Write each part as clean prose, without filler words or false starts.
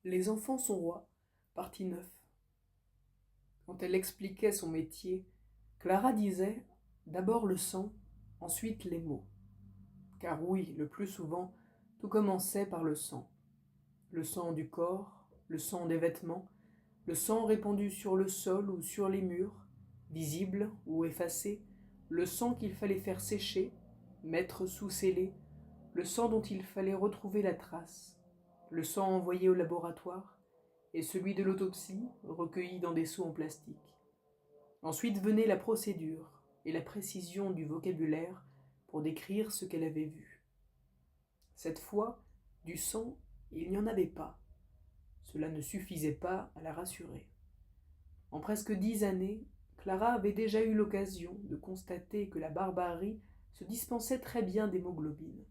Les enfants sont rois, partie 9. Quand elle expliquait son métier, Clara disait d'abord le sang, ensuite les mots. Car oui, le plus souvent, tout commençait par le sang. Le sang du corps, le sang des vêtements, le sang répandu sur le sol ou sur les murs, visible ou effacé, le sang qu'il fallait faire sécher, mettre sous scellé, le sang dont il fallait retrouver la trace, le sang envoyé au laboratoire, et celui de l'autopsie, recueilli dans des seaux en plastique. Ensuite venait la procédure et la précision du vocabulaire pour décrire ce qu'elle avait vu. Cette fois, du sang, il n'y en avait pas. Cela ne suffisait pas à la rassurer. En presque 10 années, Clara avait déjà eu l'occasion de constater que la barbarie se dispensait très bien d'hémoglobine.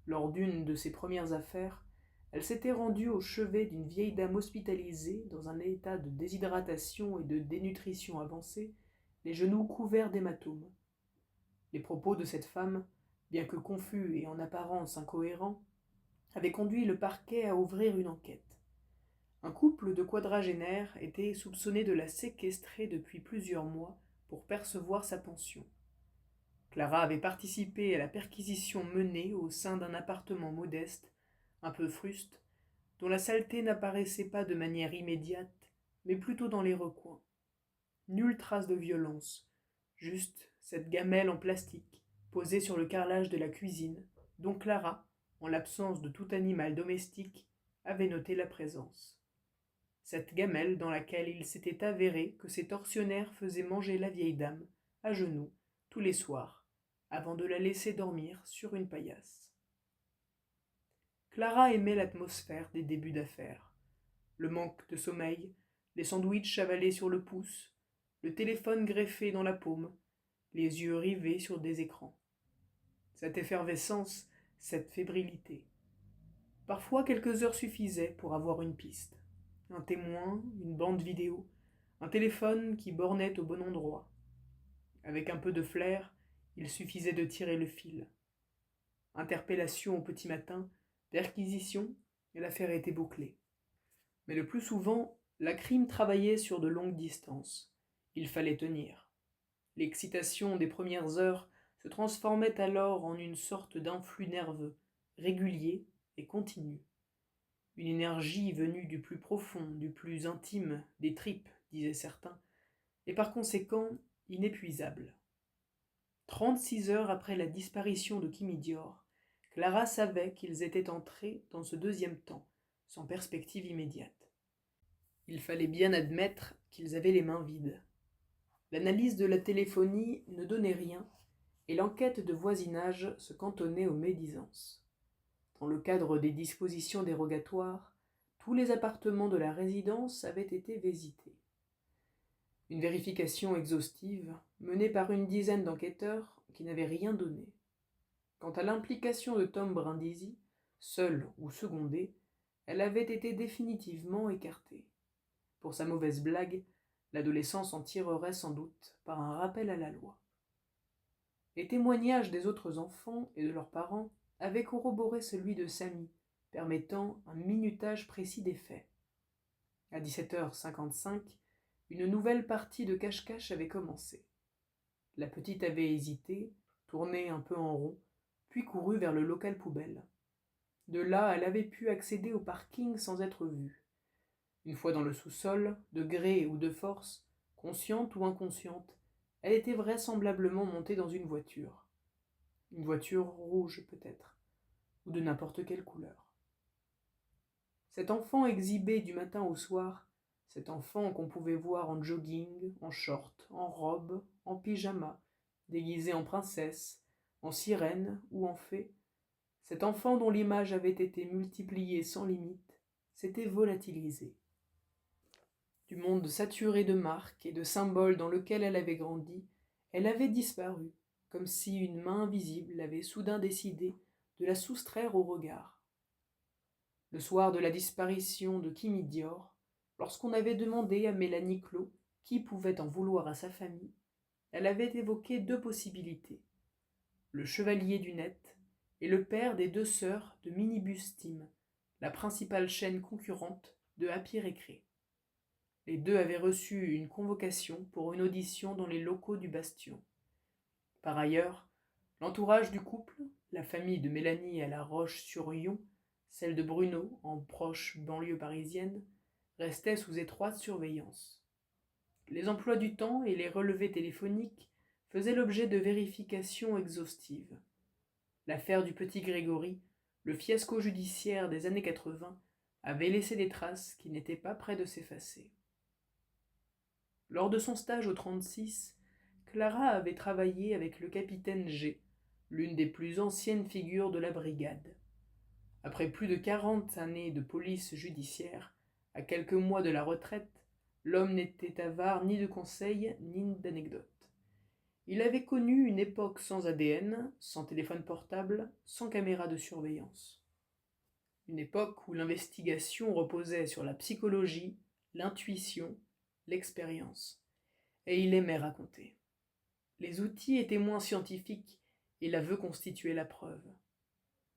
Lors d'une de ses premières affaires, elle s'était rendue au chevet d'une vieille dame hospitalisée dans un état de déshydratation et de dénutrition avancée, les genoux couverts d'hématomes. Les propos de cette femme, bien que confus et en apparence incohérents, avaient conduit le parquet à ouvrir une enquête. Un couple de quadragénaires était soupçonné de la séquestrer depuis plusieurs mois pour percevoir sa pension. Clara avait participé à la perquisition menée au sein d'un appartement modeste, un peu fruste, dont la saleté n'apparaissait pas de manière immédiate, mais plutôt dans les recoins. Nulle trace de violence, juste cette gamelle en plastique, posée sur le carrelage de la cuisine, dont Clara, en l'absence de tout animal domestique, avait noté la présence. Cette gamelle dans laquelle il s'était avéré que ces tortionnaires faisaient manger la vieille dame, à genoux, tous les soirs, avant de la laisser dormir sur une paillasse. Clara aimait l'atmosphère des débuts d'affaires. Le manque de sommeil, les sandwichs avalés sur le pouce, le téléphone greffé dans la paume, les yeux rivés sur des écrans. Cette effervescence, cette fébrilité. Parfois quelques heures suffisaient pour avoir une piste. Un témoin, une bande vidéo, un téléphone qui bornait au bon endroit. Avec un peu de flair, il suffisait de tirer le fil. Interpellation au petit matin, perquisition, et l'affaire était bouclée. Mais le plus souvent, la crime travaillait sur de longues distances. Il fallait tenir. L'excitation des premières heures se transformait alors en une sorte d'influx nerveux, régulier et continu. Une énergie venue du plus profond, du plus intime, des tripes, disaient certains, et par conséquent inépuisable. 36 heures après la disparition de Kimidior, Clara savait qu'ils étaient entrés dans ce deuxième temps, sans perspective immédiate. Il fallait bien admettre qu'ils avaient les mains vides. L'analyse de la téléphonie ne donnait rien, et l'enquête de voisinage se cantonnait aux médisances. Dans le cadre des dispositions dérogatoires, tous les appartements de la résidence avaient été visités. Une vérification exhaustive, menée par une dizaine d'enquêteurs qui n'avaient rien donné. Quant à l'implication de Tom Brindisi, seul ou secondé, elle avait été définitivement écartée. Pour sa mauvaise blague, l'adolescent s'en tirerait sans doute par un rappel à la loi. Les témoignages des autres enfants et de leurs parents avaient corroboré celui de Samy, permettant un minutage précis des faits. À 17h55, une nouvelle partie de cache-cache avait commencé. La petite avait hésité, tourné un peu en rond, puis couru vers le local poubelle. De là, elle avait pu accéder au parking sans être vue. Une fois dans le sous-sol, de gré ou de force, consciente ou inconsciente, elle était vraisemblablement montée dans une voiture. Une voiture rouge peut-être, ou de n'importe quelle couleur. Cet enfant exhibé du matin au soir, cet enfant qu'on pouvait voir en jogging, en short, en robe, en pyjama, déguisé en princesse, en sirène ou en fée, cet enfant dont l'image avait été multipliée sans limite, s'était volatilisé. Du monde saturé de marques et de symboles dans lequel elle avait grandi, elle avait disparu, comme si une main invisible avait soudain décidé de la soustraire au regard. Le soir de la disparition de Kimi Dior, lorsqu'on avait demandé à Mélanie Clot qui pouvait en vouloir à sa famille, elle avait évoqué deux possibilités, le chevalier du net et le père des deux sœurs de Minibus Team, la principale chaîne concurrente de Happy Récré. Les deux avaient reçu une convocation pour une audition dans les locaux du Bastion. Par ailleurs, l'entourage du couple, la famille de Mélanie à La Roche-sur-Yon, celle de Bruno, en proche banlieue parisienne, restait sous étroite surveillance. Les emplois du temps et les relevés téléphoniques faisaient l'objet de vérifications exhaustives. L'affaire du petit Grégory, le fiasco judiciaire des années 80, avait laissé des traces qui n'étaient pas près de s'effacer. Lors de son stage au 36, Clara avait travaillé avec le capitaine G, l'une des plus anciennes figures de la brigade. Après plus de 40 années de police judiciaire, à quelques mois de la retraite, l'homme n'était avare ni de conseils ni d'anecdotes. Il avait connu une époque sans ADN, sans téléphone portable, sans caméra de surveillance. Une époque où l'investigation reposait sur la psychologie, l'intuition, l'expérience. Et il aimait raconter. Les outils étaient moins scientifiques et l'aveu constituait la preuve.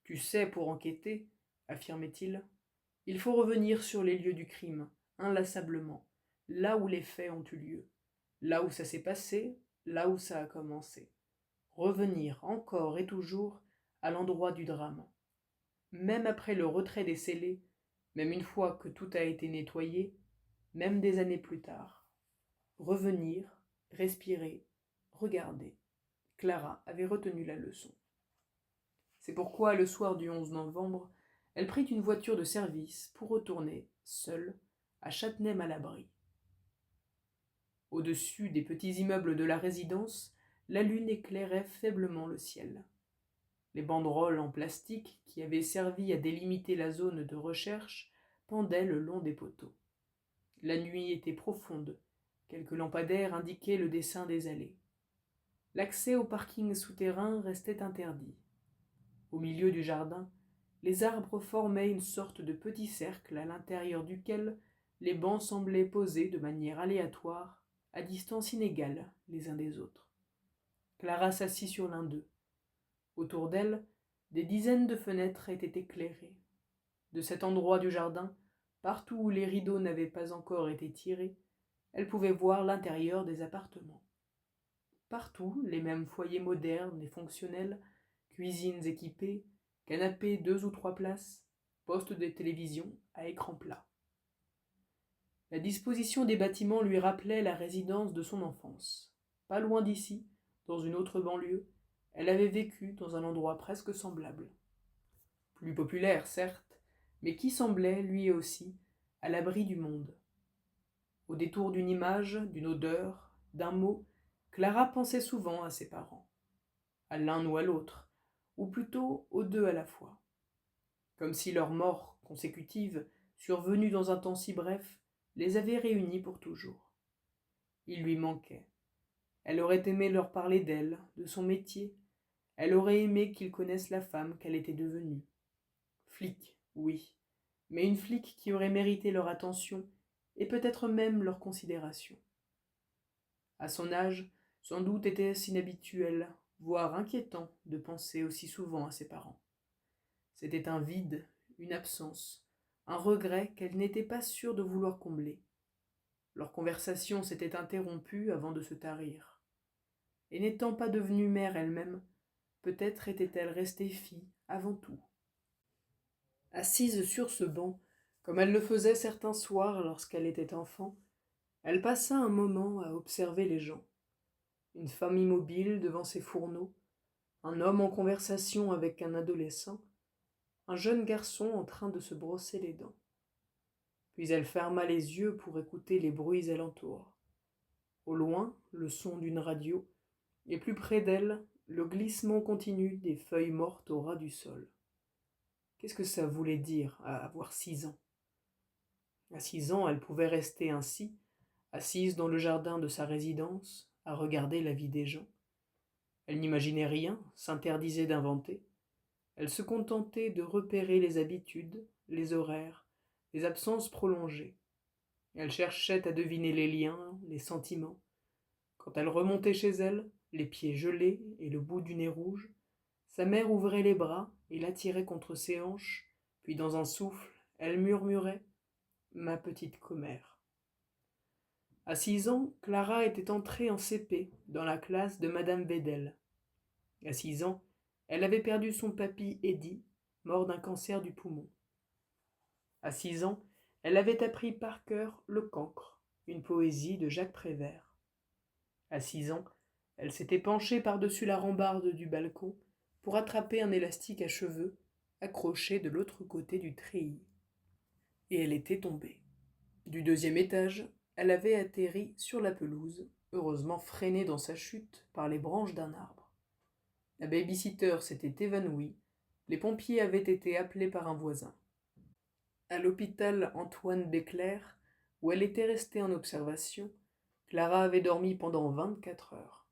Tu sais, pour enquêter, affirmait-il, il faut revenir sur les lieux du crime, inlassablement, là où les faits ont eu lieu, là où ça s'est passé, là où ça a commencé. Revenir encore et toujours à l'endroit du drame. Même après le retrait des scellés, même une fois que tout a été nettoyé, même des années plus tard. Revenir, respirer, regarder. Clara avait retenu la leçon. C'est pourquoi, le soir du 11 novembre, elle prit une voiture de service pour retourner, seule, à Châtenay-Malabry. Au-dessus des petits immeubles de la résidence, la lune éclairait faiblement le ciel. Les banderoles en plastique qui avaient servi à délimiter la zone de recherche pendaient le long des poteaux. La nuit était profonde, quelques lampadaires indiquaient le dessin des allées. L'accès au parking souterrain restait interdit. Au milieu du jardin, les arbres formaient une sorte de petit cercle à l'intérieur duquel les bancs semblaient posés de manière aléatoire, à distance inégale les uns des autres. Clara s'assit sur l'un d'eux. Autour d'elle, des dizaines de fenêtres étaient éclairées. De cet endroit du jardin, partout où les rideaux n'avaient pas encore été tirés, elle pouvait voir l'intérieur des appartements. Partout, les mêmes foyers modernes et fonctionnels, cuisines équipées, canapés 2 ou 3 places, postes de télévision à écran plat. La disposition des bâtiments lui rappelait la résidence de son enfance. Pas loin d'ici, dans une autre banlieue, elle avait vécu dans un endroit presque semblable. Plus populaire, certes, mais qui semblait, lui aussi, à l'abri du monde. Au détour d'une image, d'une odeur, d'un mot, Clara pensait souvent à ses parents, à l'un ou à l'autre, ou plutôt aux deux à la fois. Comme si leur mort consécutive, survenue dans un temps si bref, les avait réunis pour toujours. Il lui manquait. Elle aurait aimé leur parler d'elle, de son métier. Elle aurait aimé qu'ils connaissent la femme qu'elle était devenue. Flic, oui, mais une flic qui aurait mérité leur attention et peut-être même leur considération. À son âge, sans doute était-ce inhabituel, voire inquiétant, de penser aussi souvent à ses parents. C'était un vide, une absence, un regret qu'elle n'était pas sûre de vouloir combler. Leur conversation s'était interrompue avant de se tarir. Et n'étant pas devenue mère elle-même, peut-être était-elle restée fille avant tout. Assise sur ce banc, comme elle le faisait certains soirs lorsqu'elle était enfant, elle passa un moment à observer les gens. Une femme immobile devant ses fourneaux, un homme en conversation avec un adolescent, un jeune garçon en train de se brosser les dents. Puis elle ferma les yeux pour écouter les bruits alentour. Au loin, le son d'une radio, et plus près d'elle, le glissement continu des feuilles mortes au ras du sol. Qu'est-ce que ça voulait dire à avoir 6 ans? À 6 ans, elle pouvait rester ainsi, assise dans le jardin de sa résidence, à regarder la vie des gens. Elle n'imaginait rien, s'interdisait d'inventer. Elle se contentait de repérer les habitudes, les horaires, les absences prolongées. Elle cherchait à deviner les liens, les sentiments. Quand elle remontait chez elle, les pieds gelés et le bout du nez rouge, sa mère ouvrait les bras et l'attirait contre ses hanches, puis dans un souffle, Elle murmurait « Ma petite commère ». À 6 ans, Clara était entrée en CP dans la classe de Madame Vedel. À 6 ans, elle avait perdu son papy Eddy, mort d'un cancer du poumon. À 6 ans, elle avait appris par cœur Le Cancre, une poésie de Jacques Prévert. À 6 ans, elle s'était penchée par-dessus la rambarde du balcon pour attraper un élastique à cheveux accroché de l'autre côté du treillis. Et elle était tombée. Du 2e étage, elle avait atterri sur la pelouse, heureusement freinée dans sa chute par les branches d'un arbre. La baby-sitter s'était évanouie, les pompiers avaient été appelés par un voisin. À l'hôpital Antoine Béclair, où elle était restée en observation, Clara avait dormi pendant 24 heures.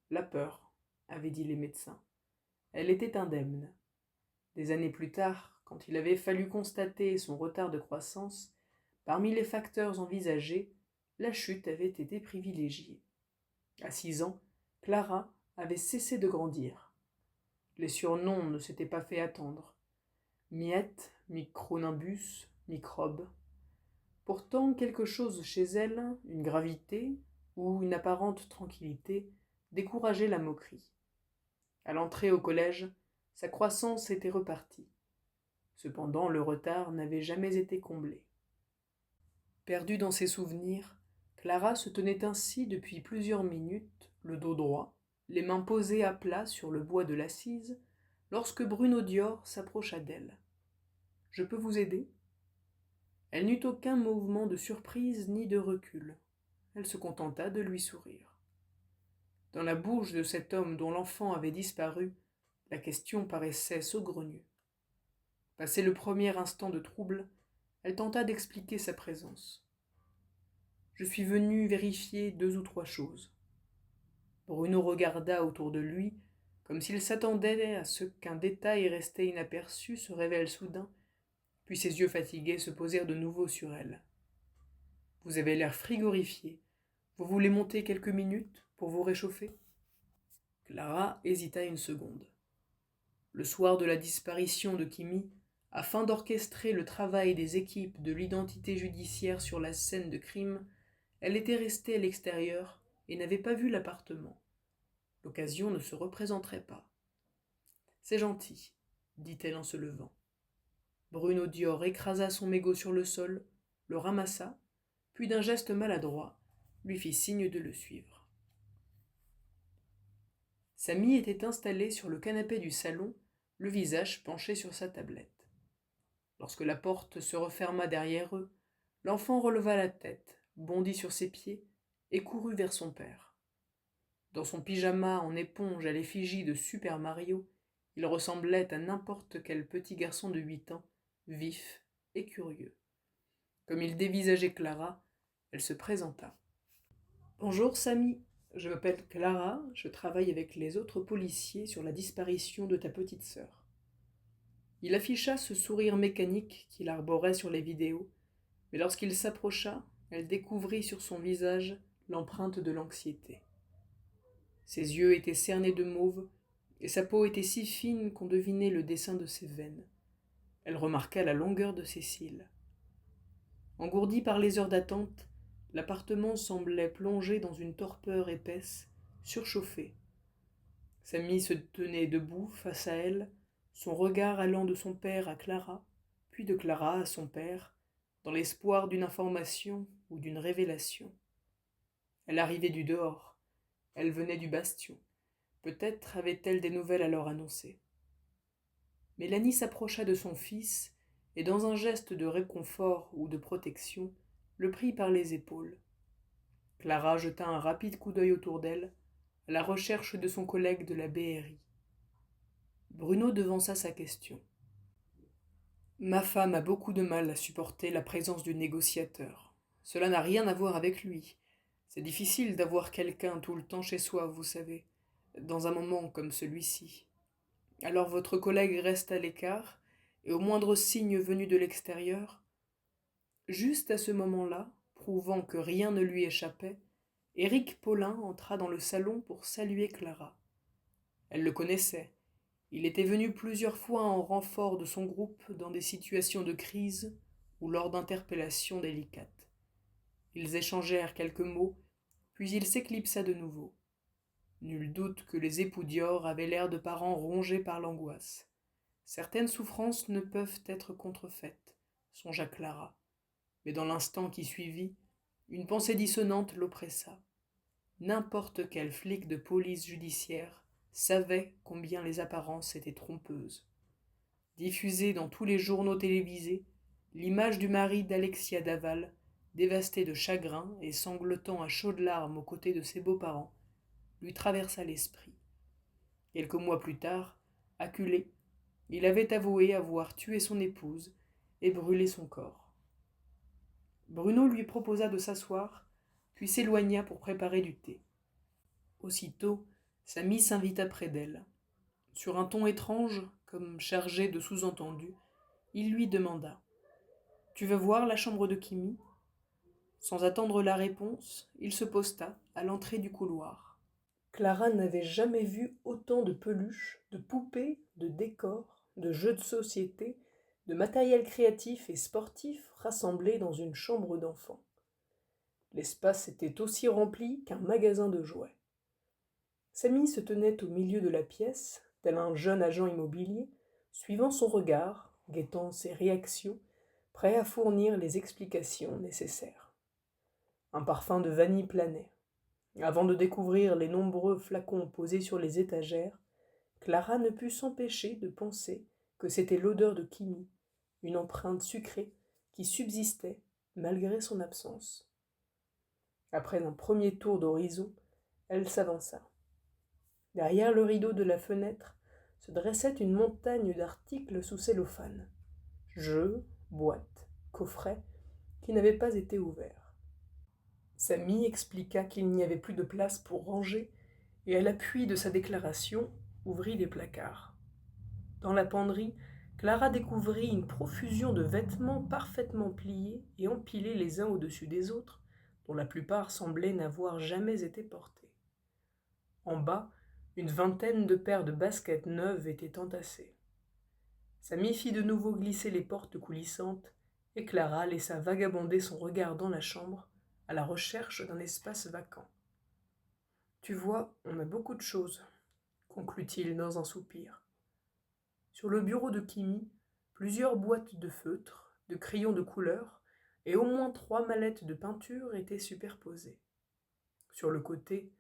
La peur, avaient dit les médecins. Elle était indemne. Des années plus tard, quand il avait fallu constater son retard de croissance, parmi les facteurs envisagés, la chute avait été privilégiée. À 6 ans, Clara avait cessé de grandir. Les surnoms ne s'étaient pas fait attendre. Miette, Micronimbus, Microbe. Pourtant, quelque chose chez elle, une gravité ou une apparente tranquillité, décourageait la moquerie. À l'entrée au collège, sa croissance était repartie. Cependant, le retard n'avait jamais été comblé. Perdue dans ses souvenirs, Clara se tenait ainsi depuis plusieurs minutes, le dos droit, les mains posées à plat sur le bois de l'assise, lorsque Bruno Dior s'approcha d'elle. « Je peux vous aider ?» Elle n'eut aucun mouvement de surprise ni de recul. Elle se contenta de lui sourire. Dans la bouche de cet homme dont l'enfant avait disparu, la question paraissait saugrenue. Passé le premier instant de trouble, elle tenta d'expliquer sa présence. « Je suis venue vérifier 2 ou 3 choses. » Bruno regarda autour de lui, comme s'il s'attendait à ce qu'un détail resté inaperçu se révèle soudain, puis ses yeux fatigués se posèrent de nouveau sur elle. « Vous avez l'air frigorifié. Vous voulez monter quelques minutes pour vous réchauffer ?» Clara hésita une seconde. Le soir de la disparition de Kimi, afin d'orchestrer le travail des équipes de l'identité judiciaire sur la scène de crime, elle était restée à l'extérieur et n'avait pas vu l'appartement. L'occasion ne se représenterait pas. « C'est gentil, » dit-elle en se levant. Bruno Dior écrasa son mégot sur le sol, le ramassa, puis d'un geste maladroit, lui fit signe de le suivre. Samy était installé sur le canapé du salon, le visage penché sur sa tablette. Lorsque la porte se referma derrière eux, l'enfant releva la tête, bondit sur ses pieds et courut vers son père. Dans son pyjama en éponge à l'effigie de Super Mario, il ressemblait à n'importe quel petit garçon de 8 ans, vif et curieux. Comme il dévisageait Clara, elle se présenta. « Bonjour Samy, je m'appelle Clara, je travaille avec les autres policiers sur la disparition de ta petite sœur. » Il afficha ce sourire mécanique qu'il arborait sur les vidéos, mais lorsqu'il s'approcha, elle découvrit sur son visage l'empreinte de l'anxiété. Ses yeux étaient cernés de mauve, et sa peau était si fine qu'on devinait le dessin de ses veines. Elle remarqua la longueur de ses cils. Engourdi par les heures d'attente, l'appartement semblait plongé dans une torpeur épaisse, surchauffée. Samy se tenait debout face à elle, son regard allant de son père à Clara, puis de Clara à son père, dans l'espoir d'une information ou d'une révélation. Elle arrivait du dehors, elle venait du bastion. Peut-être avait-elle des nouvelles à leur annoncer. Mélanie s'approcha de son fils et, dans un geste de réconfort ou de protection, le prit par les épaules. Clara jeta un rapide coup d'œil autour d'elle, à la recherche de son collègue de la BRI. Bruno devança sa question. « Ma femme a beaucoup de mal à supporter la présence du négociateur. Cela n'a rien à voir avec lui. C'est difficile d'avoir quelqu'un tout le temps chez soi, vous savez, dans un moment comme celui-ci. Alors votre collègue reste à l'écart, et au moindre signe venu de l'extérieur, juste à ce moment-là, prouvant que rien ne lui échappait, Éric Paulin entra dans le salon pour saluer Clara. Elle le connaissait. Il était venu plusieurs fois en renfort de son groupe dans des situations de crise ou lors d'interpellations délicates. Ils échangèrent quelques mots, puis il s'éclipsa de nouveau. Nul doute que les époux Dior avaient l'air de parents rongés par l'angoisse. Certaines souffrances ne peuvent être contrefaites, songea Clara. Mais dans l'instant qui suivit, une pensée dissonante l'oppressa. N'importe quel flic de police judiciaire savait combien les apparences étaient trompeuses. Diffusée dans tous les journaux télévisés, l'image du mari d'Alexia Daval, dévasté de chagrin et sanglotant à chaudes larmes aux côtés de ses beaux-parents, lui traversa l'esprit. Quelques mois plus tard, acculé, il avait avoué avoir tué son épouse et brûlé son corps. Bruno lui proposa de s'asseoir, puis s'éloigna pour préparer du thé. Aussitôt, Samy s'invita près d'elle. Sur un ton étrange, comme chargé de sous-entendus, il lui demanda « Tu veux voir la chambre de Kimi ?» Sans attendre la réponse, il se posta à l'entrée du couloir. Clara n'avait jamais vu autant de peluches, de poupées, de décors, de jeux de société, de matériel créatif et sportif rassemblés dans une chambre d'enfant. L'espace était aussi rempli qu'un magasin de jouets. Samy se tenait au milieu de la pièce, tel un jeune agent immobilier, suivant son regard, guettant ses réactions, prêt à fournir les explications nécessaires. Un parfum de vanille planait. Avant de découvrir les nombreux flacons posés sur les étagères, Clara ne put s'empêcher de penser que c'était l'odeur de Kimi, une empreinte sucrée qui subsistait malgré son absence. Après un premier tour d'horizon, elle s'avança. Derrière le rideau de la fenêtre se dressait une montagne d'articles sous cellophane. Jeux, boîtes, coffrets, qui n'avaient pas été ouverts. Samy expliqua qu'il n'y avait plus de place pour ranger et, à l'appui de sa déclaration, ouvrit les placards. Dans la penderie, Clara découvrit une profusion de vêtements parfaitement pliés et empilés les uns au-dessus des autres, dont la plupart semblaient n'avoir jamais été portés. En bas, une vingtaine de paires de baskets neuves étaient entassées. Samy fit de nouveau glisser les portes coulissantes et Clara laissa vagabonder son regard dans la chambre à la recherche d'un espace vacant. « Tu vois, on a beaucoup de choses, » conclut-il dans un soupir. Sur le bureau de Kimi, plusieurs boîtes de feutres, de crayons de couleur et au moins 3 mallettes de peinture étaient superposées. Sur le côté,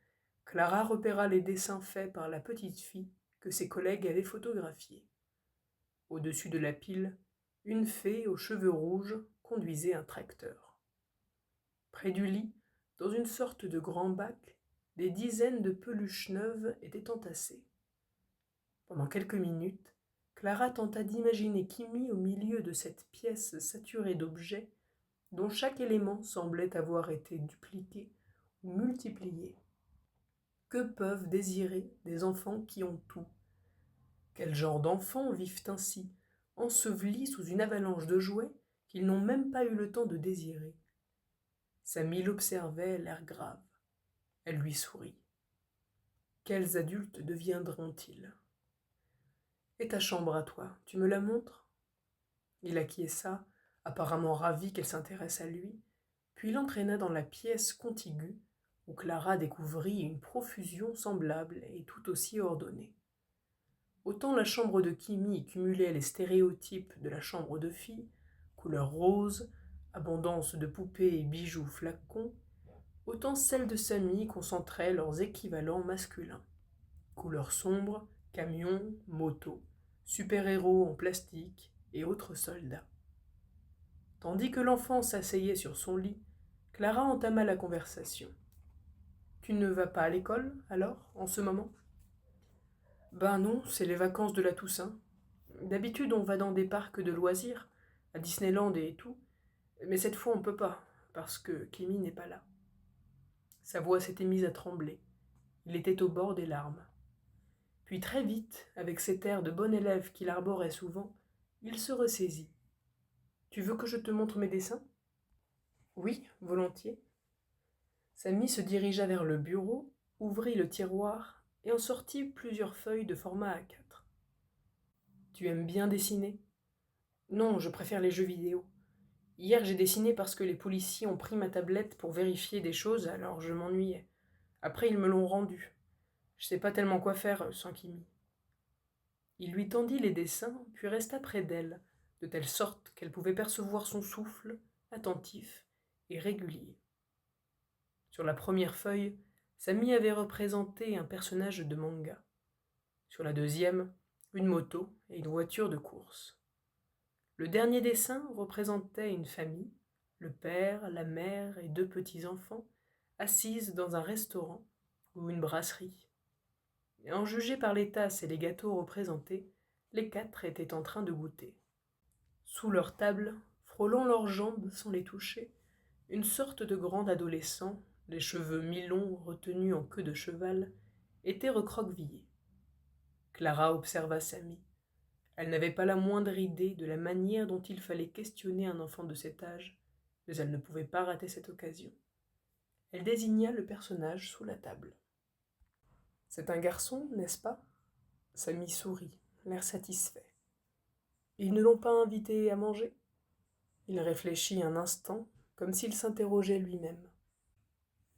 Clara repéra les dessins faits par la petite fille que ses collègues avaient photographiés. Au-dessus de la pile, une fée aux cheveux rouges conduisait un tracteur. Près du lit, dans une sorte de grand bac, des dizaines de peluches neuves étaient entassées. Pendant quelques minutes, Clara tenta d'imaginer Kimi au milieu de cette pièce saturée d'objets dont chaque élément semblait avoir été dupliqué ou multiplié. Que peuvent désirer des enfants qui ont tout? Quel genre d'enfants vivent ainsi, ensevelis sous une avalanche de jouets qu'ils n'ont même pas eu le temps de désirer? Samy l'observait, l'air grave. Elle lui sourit. Quels adultes deviendront-ils? Et ta chambre à toi, tu me la montres? Il acquiesça, apparemment ravi qu'elle s'intéresse à lui, puis l'entraîna dans la pièce contiguë où Clara découvrit une profusion semblable et tout aussi ordonnée. Autant la chambre de Kimi cumulait les stéréotypes de la chambre de fille, couleur rose, abondance de poupées et bijoux flacons, autant celle de Samy concentrait leurs équivalents masculins. Couleur sombre, camions, motos, super-héros en plastique et autres soldats. Tandis que l'enfant s'asseyait sur son lit, Clara entama la conversation. « Tu ne vas pas à l'école, alors, en ce moment ?»« Ben non, c'est les vacances de la Toussaint. D'habitude, on va dans des parcs de loisirs, à Disneyland et tout, mais cette fois on peut pas, parce que Kimi n'est pas là. » Sa voix s'était mise à trembler. Il était au bord des larmes. Puis très vite, avec cet air de bon élève qu'il arborait souvent, il se ressaisit. « Tu veux que je te montre mes dessins ?»« Oui, volontiers. » Samy se dirigea vers le bureau, ouvrit le tiroir et en sortit plusieurs feuilles de format A4. Tu aimes bien dessiner ? Non, je préfère les jeux vidéo. Hier, j'ai dessiné parce que les policiers ont pris ma tablette pour vérifier des choses, alors je m'ennuyais. Après, ils me l'ont rendue. Je sais pas tellement quoi faire sans Kimi. Il lui tendit les dessins, puis resta près d'elle, de telle sorte qu'elle pouvait percevoir son souffle, attentif et régulier. Sur la première feuille, Samy avait représenté un personnage de manga. Sur la deuxième, une moto et une voiture de course. Le dernier dessin représentait une famille, le père, la mère et 2 petits-enfants, assises dans un restaurant ou une brasserie. Et en juger par les tasses et les gâteaux représentés, les 4 étaient en train de goûter. Sous leur table, frôlant leurs jambes sans les toucher, une sorte de grand adolescent, les cheveux mi-longs retenus en queue de cheval, était recroquevillé. Clara observa Samy. Elle n'avait pas la moindre idée de la manière dont il fallait questionner un enfant de cet âge, mais elle ne pouvait pas rater cette occasion. Elle désigna le personnage sous la table. « C'est un garçon, n'est-ce pas ?» Samy sourit, l'air satisfait. « Ils ne l'ont pas invité à manger ?» Il réfléchit un instant, comme s'il s'interrogeait lui-même.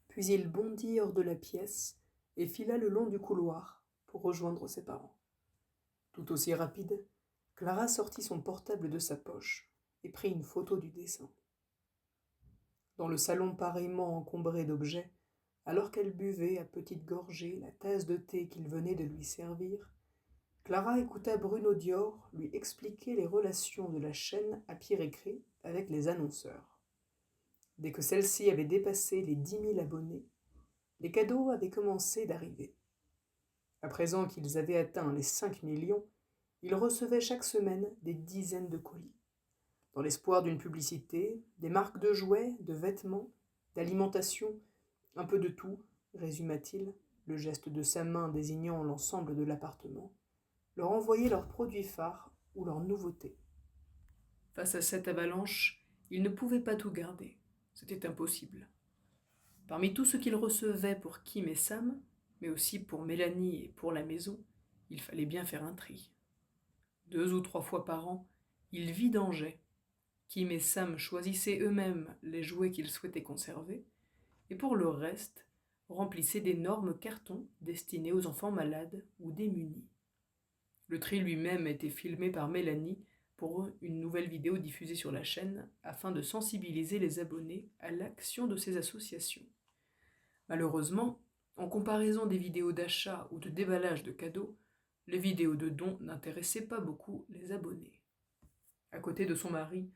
Puis il bondit hors de la pièce et fila le long du couloir pour rejoindre ses parents. Tout aussi rapide, Clara sortit son portable de sa poche et prit une photo du dessin. Dans le salon pareillement encombré d'objets, alors qu'elle buvait à petites gorgées la tasse de thé qu'il venait de lui servir, Clara écouta Bruno Dior lui expliquer les relations de la chaîne à Pierre-Écré avec les annonceurs. Dès que celle-ci avait dépassé les 10 000 abonnés, les cadeaux avaient commencé d'arriver. À présent qu'ils avaient atteint les 5 millions, ils recevaient chaque semaine des dizaines de colis. Dans l'espoir d'une publicité, des marques de jouets, de vêtements, d'alimentation, un peu de tout, résuma-t-il, le geste de sa main désignant l'ensemble de l'appartement, leur envoyaient leurs produits phares ou leurs nouveautés. Face à cette avalanche, ils ne pouvaient pas tout garder. C'était impossible. Parmi tout ce qu'ils recevaient pour Kim et Sam, mais aussi pour Mélanie et pour la maison, il fallait bien faire un tri. 2 ou 3 fois par an, ils vidangeaient. Kim et Sam choisissaient eux-mêmes les jouets qu'ils souhaitaient conserver, et pour le reste, remplissaient d'énormes cartons destinés aux enfants malades ou démunis. Le tri lui-même était filmé par Mélanie pour une nouvelle vidéo diffusée sur la chaîne afin de sensibiliser les abonnés à l'action de ces associations. Malheureusement, en comparaison des vidéos d'achat ou de déballage de cadeaux, les vidéos de dons n'intéressaient pas beaucoup les abonnés. À côté de son mari,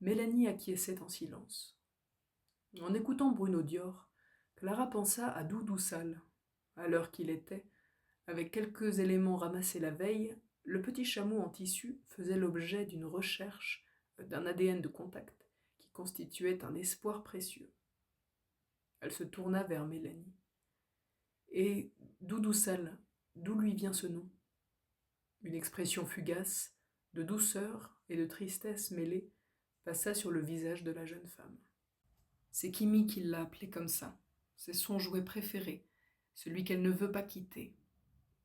Mélanie acquiesçait en silence. En écoutant Bruno Dior, Clara pensa à Doudou Sale. À l'heure qu'il était, avec quelques éléments ramassés la veille, le petit chameau en tissu faisait l'objet d'une recherche d'un ADN de contact qui constituait un espoir précieux. Elle se tourna vers Mélanie. « Et Doudou Sale, d'où lui vient ce nom ?» Une expression fugace, de douceur et de tristesse mêlée, passa sur le visage de la jeune femme. C'est Kimi qui l'a appelé comme ça. C'est son jouet préféré, celui qu'elle ne veut pas quitter.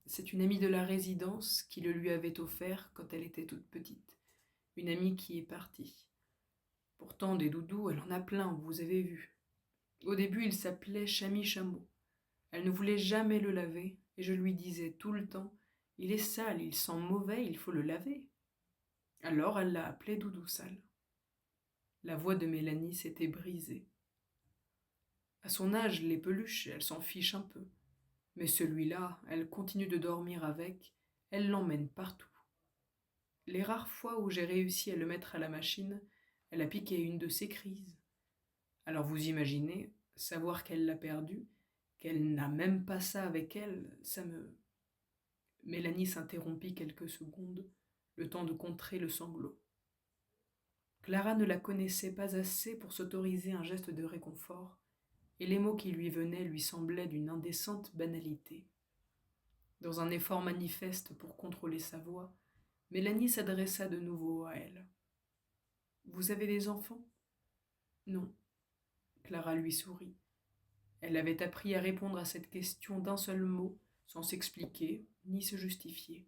C'est une amie de la résidence qui le lui avait offert quand elle était toute petite. Une amie qui est partie. Pourtant, des doudous, elle en a plein, vous avez vu. Au début, il s'appelait Chami Chameau. Elle ne voulait jamais le laver, et je lui disais tout le temps « Il est sale, il sent mauvais, il faut le laver ». Alors elle l'a appelé Doudou Sale. La voix de Mélanie s'était brisée. À son âge, les peluches, elle s'en fiche un peu. Mais celui-là, elle continue de dormir avec, elle l'emmène partout. Les rares fois où j'ai réussi à le mettre à la machine, elle a piqué une de ses crises. Alors vous imaginez, savoir qu'elle l'a perdu, qu'elle n'a même pas ça avec elle, ça me... Mélanie s'interrompit quelques secondes, le temps de contrer le sanglot. Clara ne la connaissait pas assez pour s'autoriser un geste de réconfort, et les mots qui lui venaient lui semblaient d'une indécente banalité. Dans un effort manifeste pour contrôler sa voix, Mélanie s'adressa de nouveau à elle. « Vous avez des enfants ?»« Non. » Clara lui sourit. Elle avait appris à répondre à cette question d'un seul mot, sans s'expliquer ni se justifier.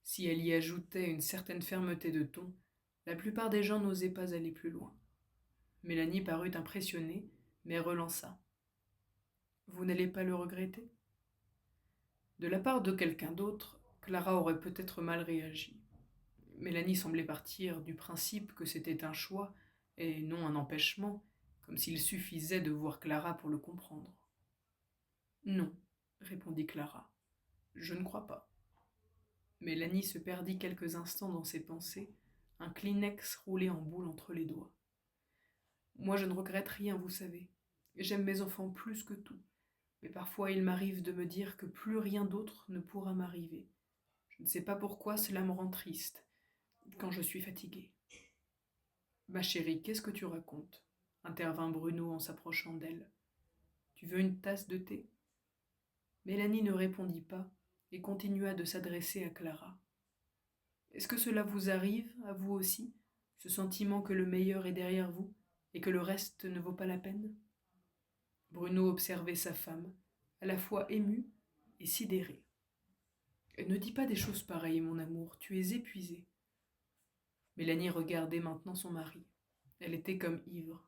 Si elle y ajoutait une certaine fermeté de ton, la plupart des gens n'osaient pas aller plus loin. Mélanie parut impressionnée, mais relança. Vous n'allez pas le regretter? De la part de quelqu'un d'autre, Clara aurait peut-être mal réagi. Mélanie semblait partir du principe que c'était un choix et non un empêchement, comme s'il suffisait de voir Clara pour le comprendre. Non, répondit Clara, je ne crois pas. Mélanie se perdit quelques instants dans ses pensées, un Kleenex roulé en boule entre les doigts. Moi, je ne regrette rien, vous savez. J'aime mes enfants plus que tout, mais parfois il m'arrive de me dire que plus rien d'autre ne pourra m'arriver. Je ne sais pas pourquoi cela me rend triste, quand je suis fatiguée. Ma chérie, qu'est-ce que tu racontes? Intervint Bruno en s'approchant d'elle. Tu veux une tasse de thé? Mélanie ne répondit pas et continua de s'adresser à Clara. Est-ce que cela vous arrive, à vous aussi, ce sentiment que le meilleur est derrière vous et que le reste ne vaut pas la peine? Bruno observait sa femme, à la fois ému et sidéré. Ne dis pas des choses pareilles, mon amour, tu es épuisée. Mélanie regardait maintenant son mari. Elle était comme ivre.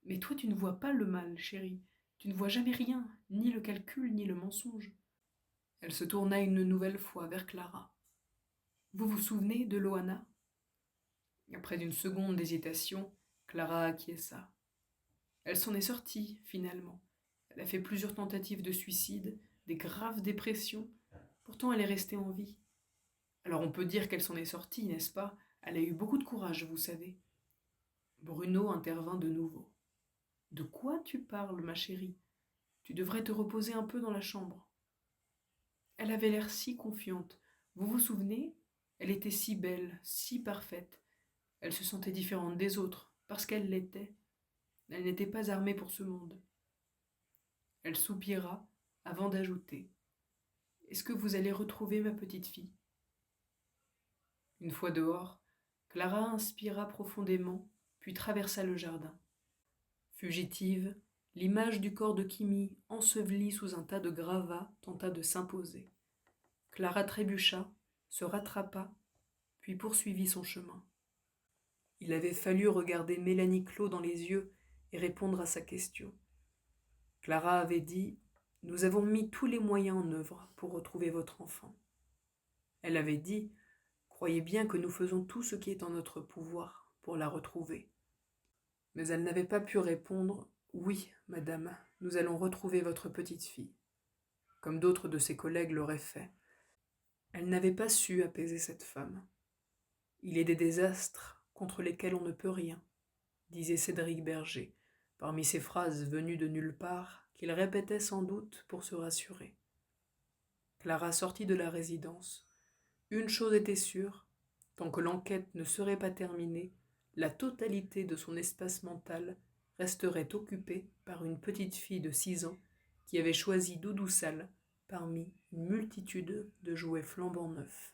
Mais toi, tu ne vois pas le mal, chérie. Tu ne vois jamais rien, ni le calcul, ni le mensonge. Elle se tourna une nouvelle fois vers Clara. Vous vous souvenez de Loana? Après une seconde d'hésitation, Clara acquiesça. Elle s'en est sortie, finalement. Elle a fait plusieurs tentatives de suicide, des graves dépressions. Pourtant, elle est restée en vie. Alors on peut dire qu'elle s'en est sortie, n'est-ce pas? Elle a eu beaucoup de courage, vous savez. Bruno intervint de nouveau. De quoi tu parles, ma chérie? Tu devrais te reposer un peu dans la chambre. Elle avait l'air si confiante. Vous vous souvenez? Elle était si belle, si parfaite. Elle se sentait différente des autres, parce qu'elle l'était. Elle n'était pas armée pour ce monde. Elle soupira avant d'ajouter. Est-ce que vous allez retrouver ma petite fille? Une fois dehors, Clara inspira profondément, puis traversa le jardin. Fugitive, l'image du corps de Kimi, enseveli sous un tas de gravats, tenta de s'imposer. Clara trébucha, se rattrapa, puis poursuivit son chemin. Il avait fallu regarder Mélanie Clos dans les yeux et répondre à sa question. Clara avait dit « Nous avons mis tous les moyens en œuvre pour retrouver votre enfant. » Elle avait dit « Croyez bien que nous faisons tout ce qui est en notre pouvoir pour la retrouver. » Mais elle n'avait pas pu répondre « Oui, madame, nous allons retrouver votre petite fille », comme d'autres de ses collègues l'auraient fait. Elle n'avait pas su apaiser cette femme. Il est des désastres contre lesquels on ne peut rien, disait Cédric Berger, parmi ces phrases venues de nulle part qu'il répétait sans doute pour se rassurer. Clara sortit de la résidence. Une chose était sûre, tant que l'enquête ne serait pas terminée, la totalité de son espace mental resterait occupée par une petite fille de 6 ans qui avait choisi Doudou Salle parmi une multitude de jouets flambant neufs.